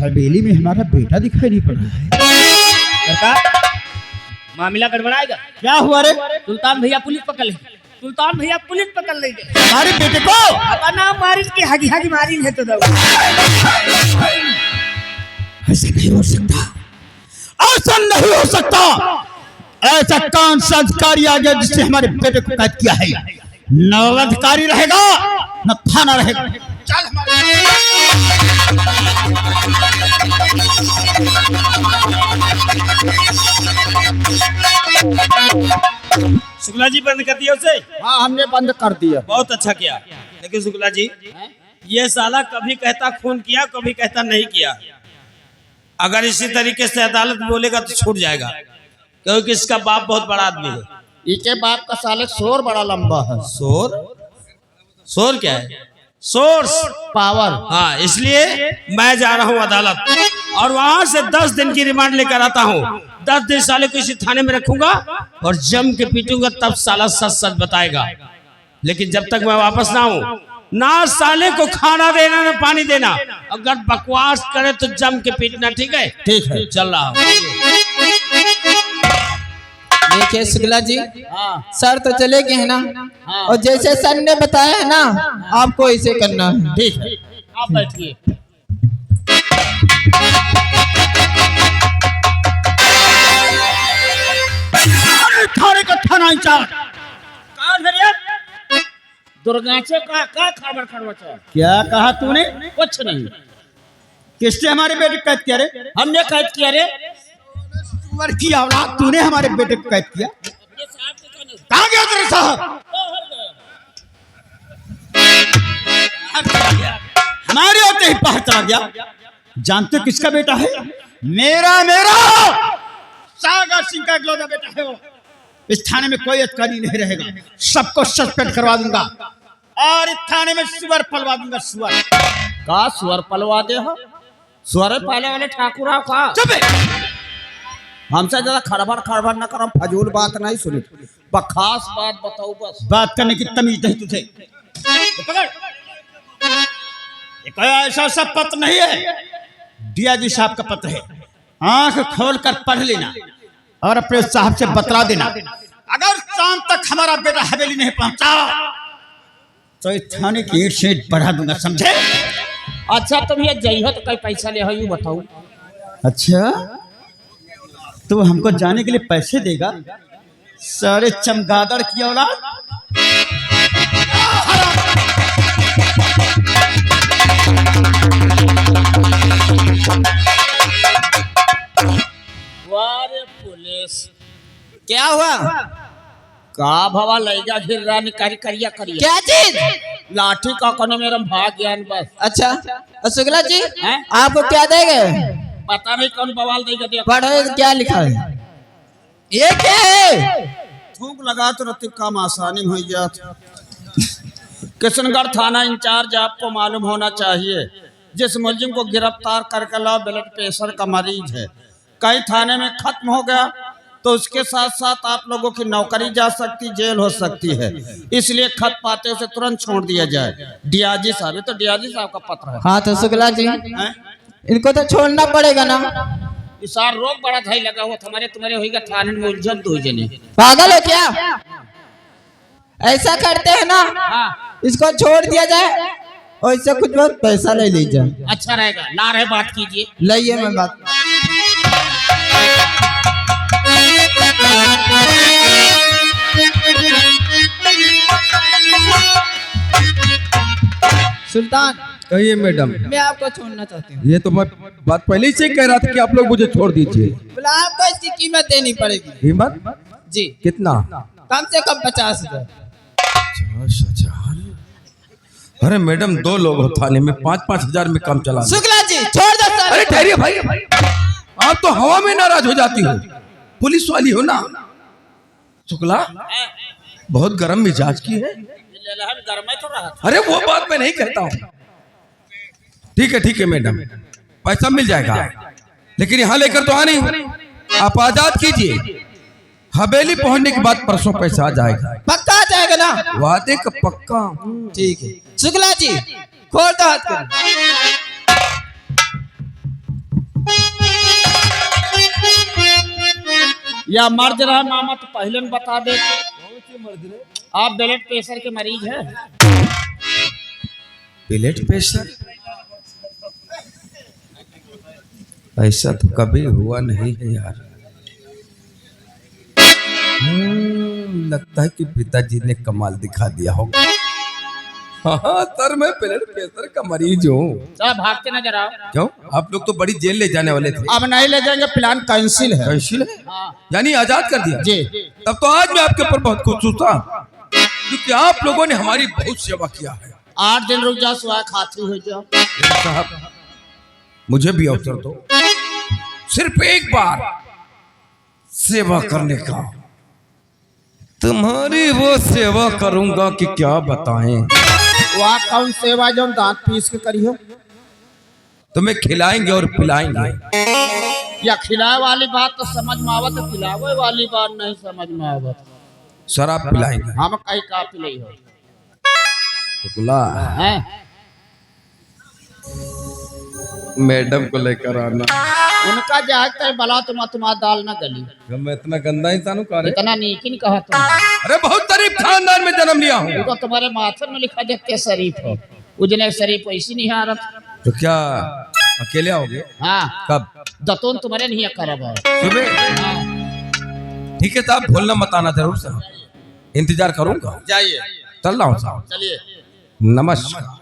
हवेली में हमारा बेटा दिखाई नहीं पड़ रहा है। सरकार मामला गड़बड़ाएगा। क्या हुआ रे? सुल्तान भैया पुलिस पकड़ ले। सुल्तान भैया पुलिस पकड़ लेंगे। हमारे बेटे को अपना मारिस की हगी हगी मारी है तो ऐसा नहीं हो सकता, ऐसा नहीं हो सकता। ऐसा कौन सा अधिकारी आ गया जिससे हमारे बेटे को कैद किया है? न अधिकारी रहेगा न थाना रहेगा। चल शुक्ला जी बंद कर दिया उसे। हाँ, हमने बंद कर दिया। बहुत अच्छा किया। लेकिन शुक्ला जी ये साला कभी कहता खून किया, कभी कहता नहीं किया। अगर इसी तरीके से अदालत बोलेगा तो छूट जाएगा, क्योंकि इसका बाप बहुत बड़ा आदमी है। इनके बाप का साले शोर बड़ा लंबा है। शोर? शोर क्या है? Source power. हाँ, इसलिए मैं जा रहा हूँ अदालत और वहां से 10 दिन की रिमांड लेकर आता हूँ। 10 दिन साले को इसी थाने में रखूंगा और जम के पीटूंगा, तब साला सच सच बताएगा। लेकिन जब तक मैं वापस ना आऊं, ना साले को खाना देना ना पानी देना। अगर बकवास करे तो जम के पीटना। ठीक है? ठीक है, चल रहा हूँ। देखिए शुक्ला जी, सर तो चले गए हैं ना, हाँ। और जैसे सर ने बताया है ना, आपको ऐसे करना है। ठीक है, आप बैठिए। थाने का थाना इंचार्ज दुर्गाचे का खबर खड़बचा। क्या कहा तूने? कुछ नहीं। किसने हमारे बेटे को कैद किया रे? हमने कैद किया रे। उमर की औलाद, तूने हमारे बेटे को कैद किया? कहाँ गया तेरे साहब? हमारे होते ही बाहर चला गया। जानते हो किसका बेटा है? मेरा सागर सिंह का इकलौता बेटा है वो। इस थाने में कोई अधिकारी नहीं रहेगा, सबको सस्पेंड करवा दूंगा और इस थाने में सुअर पलवा दूंगा। सुअर का सुअर पलवा दे हो? सुअर पाले वाले ठाकुर आओ का? चुप है। हमसे ज्यादा खड़बड़ न करो, फजूल बात नहीं सुनी। खास बात बताओ बस। बात करने की तमीज नहीं तुझे। पकड़। ये कोई ऐसा सब पत्र नहीं है, डीआईजी साहब का पत्र है। आंख खोलकर पढ़ लेना और अपने साहब से बतला देना। अगर शाम तक हमारा बेटा हवेली नहीं पहुंचा तो इस थाने की ईंट से ईंट बढ़ा दूंगा, समझे? अच्छा तुम ये जइहो तो कई पैसा ले हो, यूं बताओ। अच्छा, तो हमको जाने के लिए पैसे देगा? सारे चमगादड़ की औलाद। वारे पुलिस क्या हुआ? का भवा लैगा घिर रहा निकारी करिया करिया। क्या चीज? लाठी का कोने मेरा भाग ज्ञान बस। अच्छा, और शुक्ला जी हैं? आपको क्या देंगे? पता नहीं कौन बवाल देगा। देखो पढ़ो क्या लिखा है। ये क्या है? थूक लगा तो रत्ती काम आसानी हो गया। किशनगढ़ थाना इंचार्ज, आपको मालूम होना चाहिए जिस मुलजिम को गिरफ्तार करके लाओ ब्लड प्रेशर का मरीज है, कई थाने में खत्म हो गया तो उसके साथ साथ आप लोगों की नौकरी जा सकती, जेल हो सकती है। इसलिए खत पाते उसे तुरंत छोड़ दिया जाए। डीआईजी साहब, तो डीआईजी साहब का पत्र है। हाँ तो शुक्ला जी इनको तो छोड़ना पड़ेगा ना। इसार रोग बड़ा धाई लगा हुआ तुम्हारे होगा थाने में उलझन दो जने। पागल हो क्या? ऐसा करते हैं ना, इसको छोड़ दिया जाए और इससे कुछ बहुत पैसा ले लीजिए। अच्छा रहेगा। ना रहे बात कीजिए। लाइए मैं बात। सुल्तान, कहिए मैडम। मैं आपको छोड़ना चाहती हूँ। ये तो मैं बात पहले ही से कह रहा था कि आप लोग मुझे छोड़ दीजिए। बोला आपको इसकी कीमत देनी पड़ेगी। कीमत? जी। कितना? कम से कम 50,000। 50,000? अरे मैडम, 2 लोग हो थाने में, 5-5 हजार में काम चला। शुक्ला जी छोड़ दो सर। अरे ठहरिए भाई, आप तो हवा में नाराज हो जाती हो। पुलिस वाली हो ना। शुक्ला बहुत गर्म मिजाज की है। अरे वो बात मैं नहीं कहता हूँ। ठीक है मैडम, पैसा मिल जाएगा, लेकिन यहाँ लेकर तो आ नहीं। आप आजाद कीजिए, हवेली पहुंचने के बाद परसों पैसा आ जाएगा। पक्का आ जाएगा ना? वादे का पक्का। ठीक है शुक्ला जी, खोल दो हाथ कर। या मर्द रहा मामा तो पहले न बता देते। आप ब्लड प्रेशर के मरीज हैं? Blood pressure? ऐसा तो कभी हुआ नहीं है यार। लगता है कि पिताजी ने कमाल दिखा दिया होगा। हाँ सर, मैं ब्लड प्रेशर का मरीज हूँ। सब भागते नजर आओ। क्यों? आप लोग तो बड़ी जेल ले जाने वाले थे। अब नहीं ले जाएंगे, प्लान कैंसिल है। कैंसिल है? हाँ। यानी आजाद कर दिया जी। तब तो आज मैं आपके ऊपर बहुत खुश था, क्योंकि आप लोगों ने हमारी बहुत सेवा किया है। 8 दिन रुक जाओ, सुहा खाती हो जाओ। साहब मुझे भी अवसर दो, सिर्फ एक बार सेवा करने का। तुम्हारी वो सेवा करूंगा कि क्या बताएं। वहाँ कौन सेवा जो दांत पीस के करियो? तुम्हें खिलाएंगे और पिलाएंगे। या खिलाए वाली बात तो समझ में आवत, पिलावे वाली बात नहीं समझ में आवत। शराब पिलाएंगे। हम कहीं का पिलाई हो शुक्ला, हैं? मैडम को लेकर आना। उनका जागता है बला तुम्हारा दाल ना गली। मैं इतना गंदा इंसान हूँ? इतना नीक नहीं कहा तुम। अरे बहुत शरीफ खानदान में जन्म लिया हूँ। तो तुम्हारे माथे में लिखा देखते शरीफ हो, उजने शरीफ ऐसी नहीं आ रहा। तो क्या अकेले आओगे? हाँ। कब? दतोन तुम्हारे नहीं करब। सुबह? हाँ। ठीक है साहब, भूलना मत आना जरूर साहब, इंतजार करूंगा। जाइए। चल रहा हूँ साहब। चलिए। नमस्कार।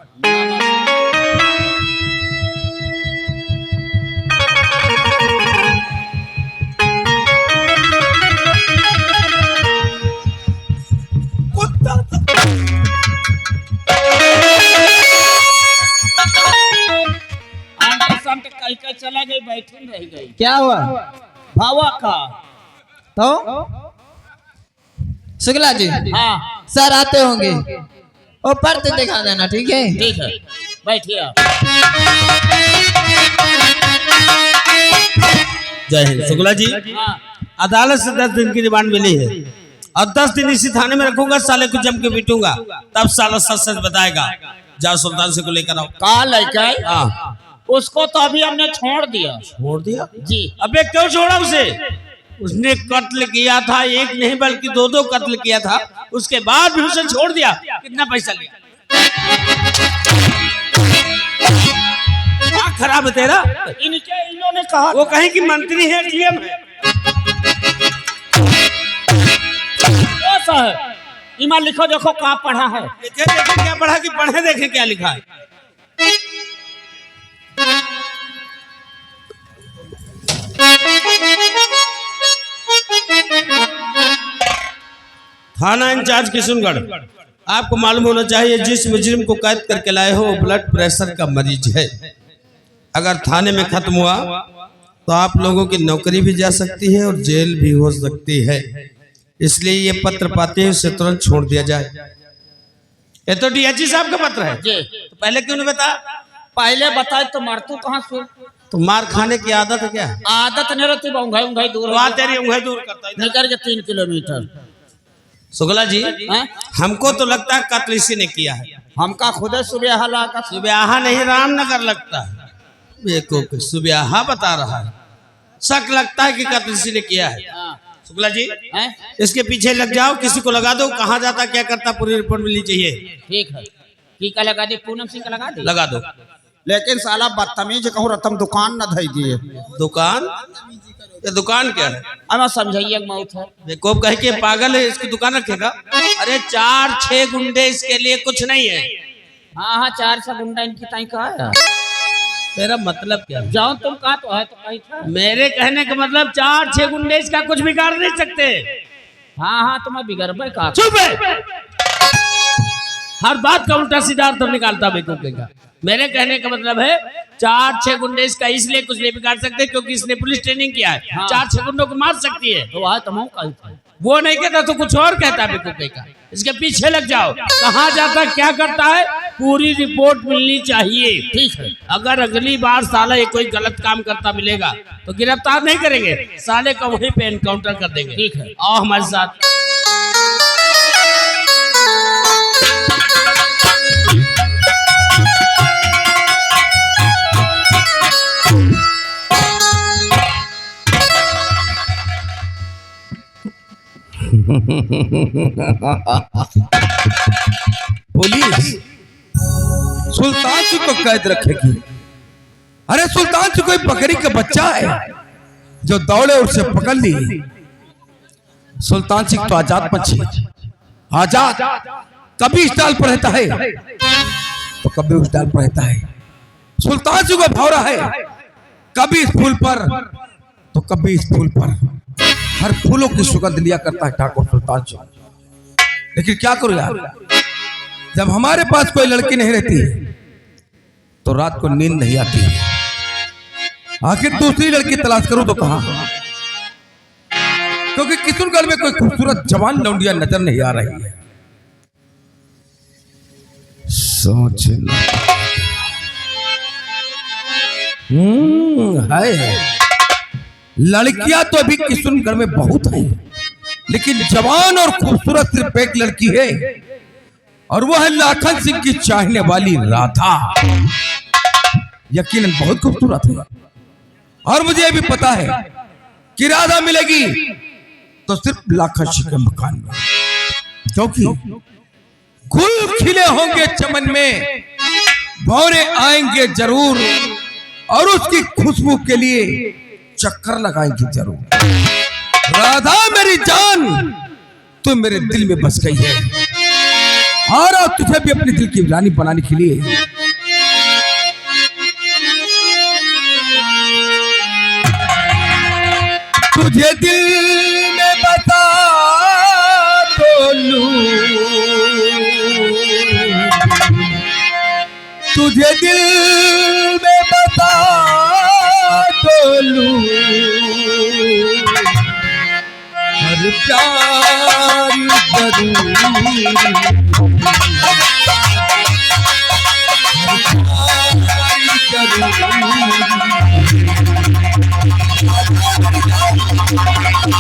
कहीं चला गई, बैठी रह गई। क्या हुआ? भावा का तो शुक्ला जी, हाँ सर आते होंगे, ऊपर से दिखा देना। ठीक है? ठीक है, बैठिए आप। जय हिंद। शुक्ला जी, हाँ। अदालत से 10 दिन की रिमांड मिली है और 10 दिन इसी थाने में रखूंगा। साले को जम के पीटूंगा, तब साला सच सच बताएगा। जाओ सुल्तान से को लेकर आओ। कहा लेके? हाँ। उसको तो अभी हमने छोड़ दिया। छोड़ दिया? जी। अबे क्यों छोड़ा उसे? उसने कत्ल किया था, एक नहीं बल्कि 2 कत्ल किया था, उसके बाद भी उसे छोड़ दिया। कितना पैसा लिया? क्या खराब है तेरा? इन्होंने कहा वो कहीं की मंत्री है, डीएम है। ऐसा है, ईमान लिखो, देखो कहाँ पढ़ा है। देखे देखे क्या पढ़ा कि पढ़े देखे क्या लिखा है। थाना इंचार्ज किशनगढ़, आपको मालूम होना चाहिए जिस मुजरिम को कैद करके लाए हो वो ब्लड प्रेशर का मरीज है। अगर थाने में खत्म हुआ तो आप लोगों की नौकरी भी जा सकती है और जेल भी हो सकती है। इसलिए ये पत्र पाते हैं उसे तुरंत छोड़ दिया जाए। ये तो डीएचई साहब का पत्र है। जी। तो पहले क्यों नहीं बता? पहले बताए तो मारतू कहाँ से? तो मार खाने की आदत है क्या? आदत नहीं रहती, उंगाई उंगाई दूर वहाँ तेरी उंगली दूर करता है। निकल के 3 किलोमीटर। शुक्ला जी, हैं? हमको तो लगता है कत्ल इसी ने किया है। हमका खुद सुबह हला का सुबह नहीं, रामनगर लगता है। देखो सुबह बता रहा है, शक लगता है कि कत्ल इसी ने किया है। शुक्ला जी, हैं? इसके पीछे लग जाओ, किसी को लगा दो, कहाँ जाता क्या करता पूरी रिपोर्ट मिलनी चाहिए। ठीक है। की का लगा दे? पूनम सिंह का लगा दे। लगा दो। लेकिन साला बदतमीज कहूँ रतम दुकान न धई दिए। दुकान? ये दुकान क्या है? अब समझाइए मौत है। देखो कह के पागल है, इसकी दुकान रखेगा? अरे 4-6 गुंडे इसके लिए कुछ नहीं है। हाँ हाँ, 4 गुंडा इनकी ताई कहा है। मेरा मतलब क्या है? जाओ तुम कहा तो है तो कहीं था। मेरे कहने का मतलब 4-6 गुंडे इसका कुछ बिगाड़ नहीं सकते। हाँ हाँ, तुम्हें बिगड़ भाई कहा। चुप है, हर बात का उल्टा सीधा अर्थ निकालता बेवकूफ का। मेरे कहने का मतलब है 4-6 गुंडे इसका इसलिए कुछ नहीं बिगाड़ सकते क्योंकि इसने पुलिस ट्रेनिंग किया है। हाँ। 4-6 गुंडों को मार सकती है। तो वह तुम कहीं था। वो नहीं कहता तो कुछ और कहता बेवकूफ का। इसके पीछे लग जाओ, कहाँ जाता क्या करता है पूरी रिपोर्ट मिलनी चाहिए। ठीक है। अगर अगली बार साला ये कोई गलत काम करता मिलेगा तो गिरफ्तार नहीं करेंगे, साले का वहीं पे एनकाउंटर कर देंगे। ठीक है। आओ हमारे साथ। पुलिस सुल्तान जी को कैद रखेगी। अरे सुल्तान जी कोई बकरी का बच्चा है जो दौड़े उसे पकड़ ली। सुल्तान सिंह तो आजाद पंछी, आजाद कभी इस डाल पर रहता है तो कभी उस डाल पर रहता है। सुल्तान सिंह को भौरा है, कभी इस फूल पर तो कभी इस फूल पर। हर फूलों की सुगंध लिया करता है ठाकुर सुल्तान सिंह। लेकिन क्या करूं यार, जब हमारे पास कोई लड़की नहीं रहती तो रात को नींद नहीं आती। आखिर दूसरी लड़की तलाश करूं तो कहां, क्योंकि किशनगढ़ में कोई खूबसूरत जवान लौंडिया नजर नहीं आ रही है। सोचना है, लड़कियां तो अभी किशनगढ़ में बहुत हैं, लेकिन जवान और खूबसूरत सिर्फ एक लड़की है, और वह है लाखन सिंह की चाहने वाली राधा। यकीनन बहुत खूबसूरत है, और मुझे भी पता है कि राधा मिलेगी तो सिर्फ लाखन सिंह के मकान में, क्योंकि गुल खिले होंगे चमन में, भौरे आएंगे जरूर, और उसकी खुशबू के लिए चक्कर लगाएंगे जरूर। राधा मेरी जान, तू मेरे दिल में बस गई है, और तुझे भी अपने दिल की रानी बनाने के लिए तुझे दिल में बता तो लूं, तुझे दिल में बता तो लूं, हर प्यार जरूरी,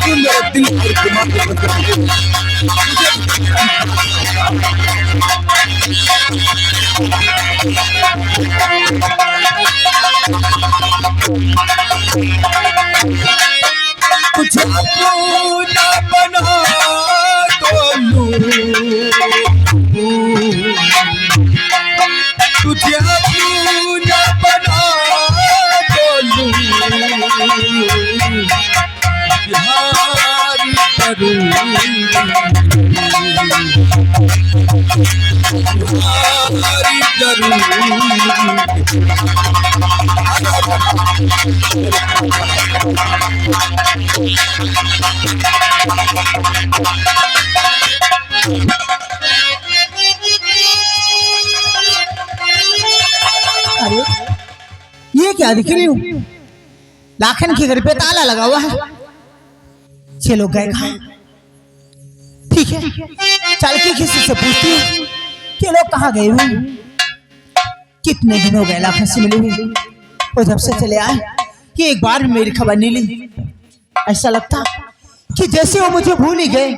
दिल कुछ अपना बना तो लूं, तुझे अपना बना तो लूं, प्यार करूं, प्यार अरे ये क्या दिख रही हूँ? लाखन के घर पे ताला लगा हुआ है। छह लोग गए कहाँ? ठीक है, चल के किसी से पूछती हूँ कि लोग कहाँ गए हुए। कितने दिन हो गए लाखन से मिले हुए, और जब से चले आए कि एक बार भी मेरी खबर नहीं ली। ऐसा लगता कि जैसे वो मुझे भूल ही गए,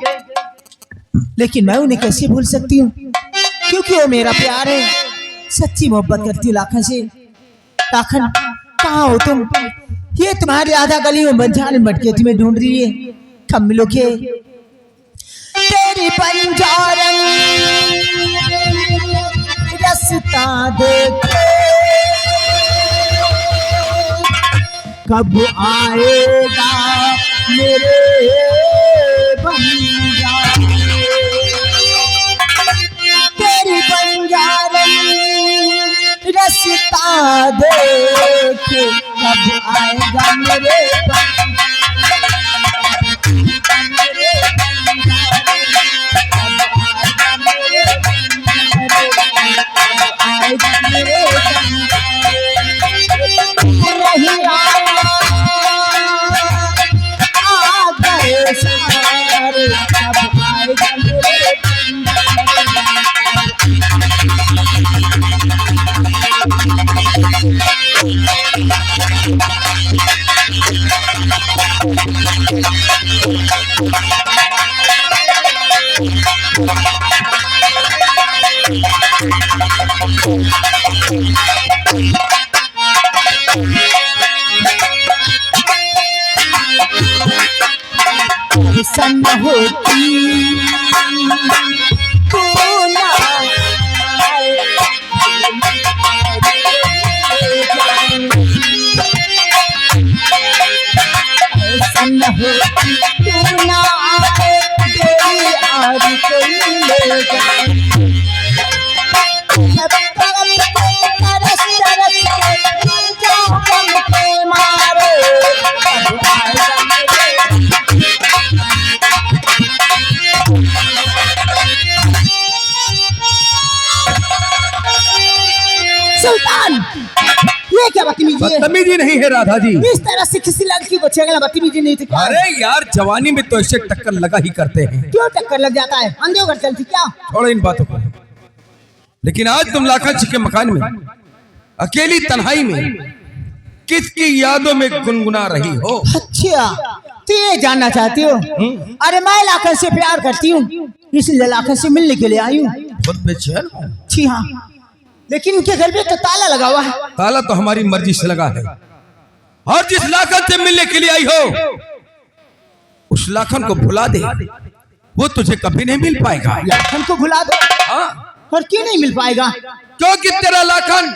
लेकिन मैं उन्हें कैसे भूल सकती हूँ, क्योंकि वो मेरा प्यार है, सच्ची मोहब्बत करती हूँ लाखन से। लाखन कहाँ हो तुम? ये तुम्हारी आधा गली में बंजाने मटके तुम्हें ढूंढ रही है, कब मिलोगे? तेरी पंजारन रास्ता देखे कब आएगा मेरे बंजारे, तेरी पंजारन रास्ता देखे कब आएगा मेरे नहीं आया आ गए सारे, कब आएगा मेरे संग होती सुल्तान, ये क्या बदतमीजी है? बदतमीजी नहीं है राधा जी। इस तरह से किसी लड़की को छेड़ना बदतमीजी नहीं थी क्या? अरे यार जवानी में तो ऐसे टक्कर लगा ही करते हैं। क्यों टक्कर लग जाता है? अंधे होकर चलती क्या? छोड़ो इन बातों को। लेकिन आज तुम लाखन जी के मकान में अकेली तन्हाई में किसकी यादों में गुनगुना रही हो? अच्छा, तो ये जानना चाहती हो? अरे मैं लाखन से प्यार करती हूँ, इसलिए लाखन से मिलने के लिए आई हूँ। बहुत बेचैन हो। जी हाँ, लेकिन उनके घर में तो ताला लगा हुआ है। ताला तो हमारी मर्जी से लगा है, और जिस लाखन से मिलने के लिए आई हो उस लाखन को भुला दे, वो तुझे कभी नहीं मिल पाएगा। लाखन को भुला दो? हाँ, और क्यों नहीं मिल पाएगा? क्योंकि तेरा लाखन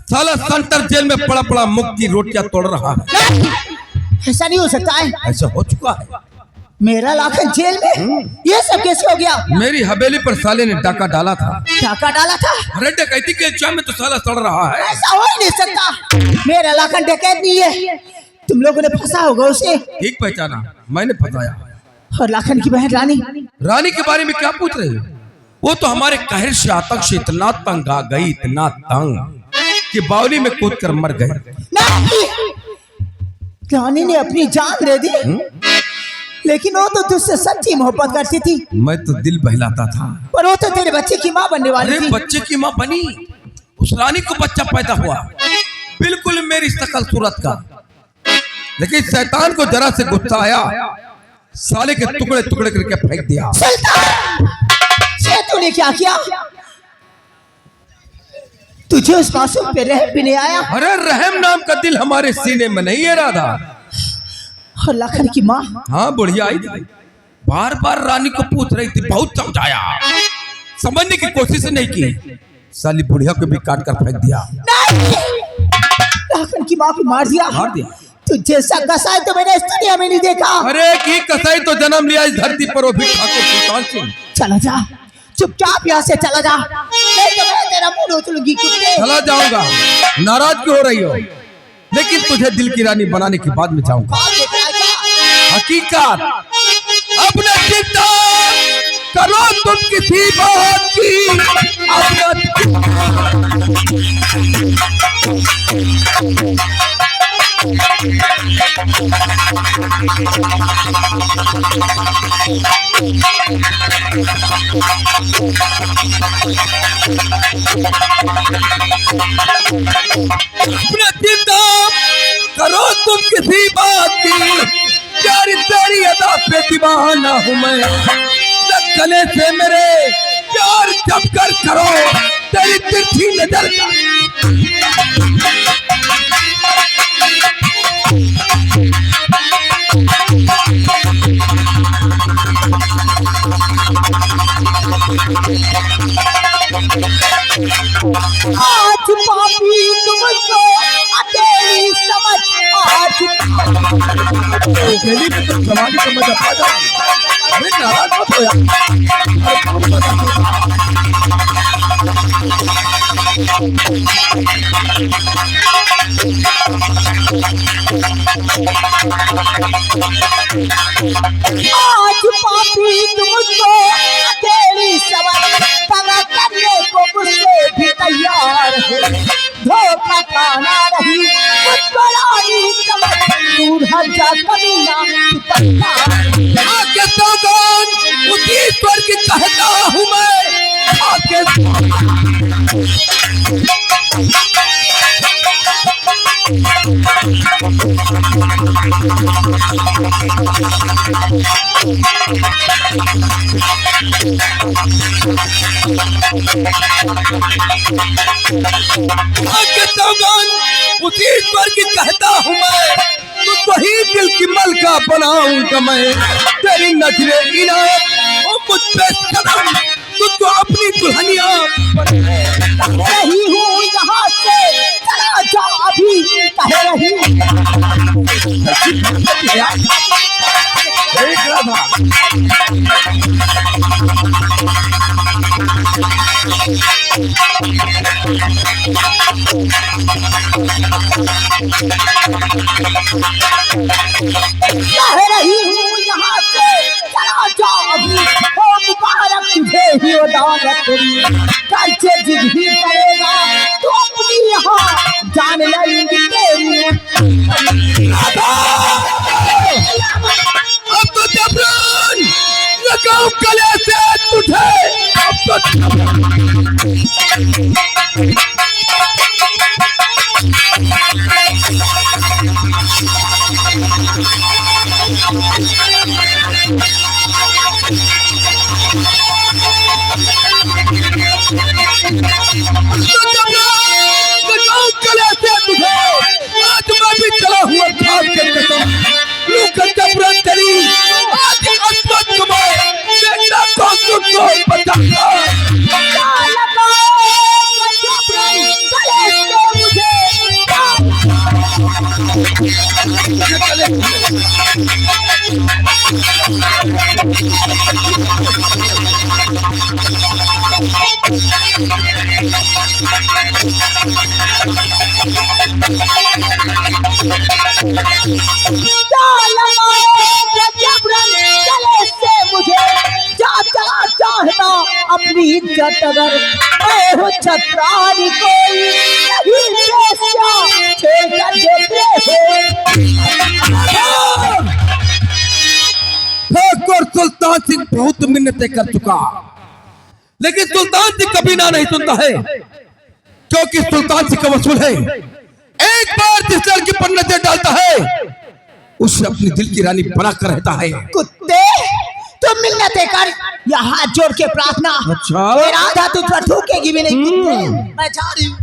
साला सेंटर जेल में पड़ा पड़ा मुफ्त की रोटियां तोड़ रहा है। ऐसा नहीं हो सकता है। ऐसा हो चुका है। मेरा लाखन जेल में? ये सब कैसे हो गया? मेरी हवेली पर साले ने डाका डाला था। डाका डाला था? अरे डकैती के इल्जाम में तो साला सड़ रहा है। ऐसा हो ही नहीं सकता। मेरा लाखन डकैत नहीं है, तुम लोगों ने फंसा होगा उसे। ठीक पहचाना, मैंने फंसाया। और लाखन की बहन रानी? रानी के बारे में क्या पूछ रहे हो? वो तो हमारे कहर से आतंक से इतना तंग आ गई, इतना तंग कि बावली में कूद कर मर गए। नहीं, रानी ने अपनी जान दे दी, लेकिन वो तो तुझसे सच्ची मोहब्बत करती थी। मैं तो दिल बहलाता था। पर वो तो तेरे बच्चे की माँ बनने वाली अरे थी। बच्चे की माँ बनी, उस रानी को बच्चा पैदा हुआ, बिल्कुल मेरी शकल सूरत का। लेकिन शैतान को जरा से गुस्सा आया, साले के टुकड़े टुकड़े करके फेंक दिया। सुल्तान, ये तूने क्या किया? तुझे उस मासूम पे रहम भी नहीं आया? अरे रहम नाम का दिल हमारे सीने में नहीं है राधा। और लाखन की माँ? हाँ, बुढ़िया आई थी, बार बार रानी को पूछ रही थी, बहुत समझाया, समझने की कोशिश नहीं की। साली बुढ़िया को भी काट कर फेंक दिया। नहीं, लाखन की माँ को मार दिया? मार दिया। तू जैसा कसाई तो मैंने इस दुनिया में नहीं देखा। अरे की कसाई तो जन्म लिया इस धरती पर, वो भी ठाकुर सुल्तान सिंह। चला जा, चुपचाप यहाँ से चला जा, नहीं तो मैं तेरा मुंह नोच लूंगी कुत्ते। चला जाऊंगा, नाराज क्यों हो रही हो? लेकिन तुझे दिल की रानी बनाने के बाद में जाऊंगा। बाप रे, क्या क्या? हकीकत अपना चिंता करो तुम किसी बात की, अपना अपना चिंता करो तुम किसी बात की, प्यारी तेरी अदा पे दीवाना हूँ मैं। लग गले से मेरे प्यार जम कर करो तेरी तिरछी नजर का। आज पापी तुमको अकेली समझ, आज अकेली में तो समाधि समझ आ जाए। अरे नाराज मत हो यार। आज पापी तुमको अकेली समझ, पगा करने को मुझसे भी तैयार है। धोखा खाना रही मुझको रानी समझ, दूर हट जा कमीना तू पक्का। आके सौगान उसी ईश्वर की कहता हूँ मैं। आके आके सौगान उसी ईश्वर की कहता हूँ मैं। तुझको ही दिल की मलका बनाऊंगा मैं। तेरी नजरे इनायत और मुझ पे सनम, तुझको अपनी दुल्हनिया नहीं हूँ यहाँ से, चला जा अभी, कह रही देख रहा था। कह रही हूँ यहाँ से, चला जा अभी। ओ मुबारक तुझे ही वो दौलत तेरी, कर्जे जिद ही करेगा तू। आज मैं भी चला हुआ था के कसम लू का जबरन तेरी आज अस्मत कमाए देखना कौन को बचा अपनी इज्जत अगर मैं हो छत्रानी कोई नहीं बेस्या छेड़ देते हो। ठाकुर सुल्तान सिंह बहुत मिन्नतें कर चुका, लेकिन सुल्तान सिंह कभी ना नहीं सुनता है, क्योंकि सुल्तान सिंह का वसूल है एक बार जिस लड़की पर नजर डालता है उसे अपनी दिल की रानी बनाकर रहता है। कुत्ते तुम मिन्नतें कर या हाथ जोड़ के प्रार्थना। अच्छा। मेरा आधा तुझ पर थूकेगी भी नहीं कुत्ते। मैं जा रही हूँ।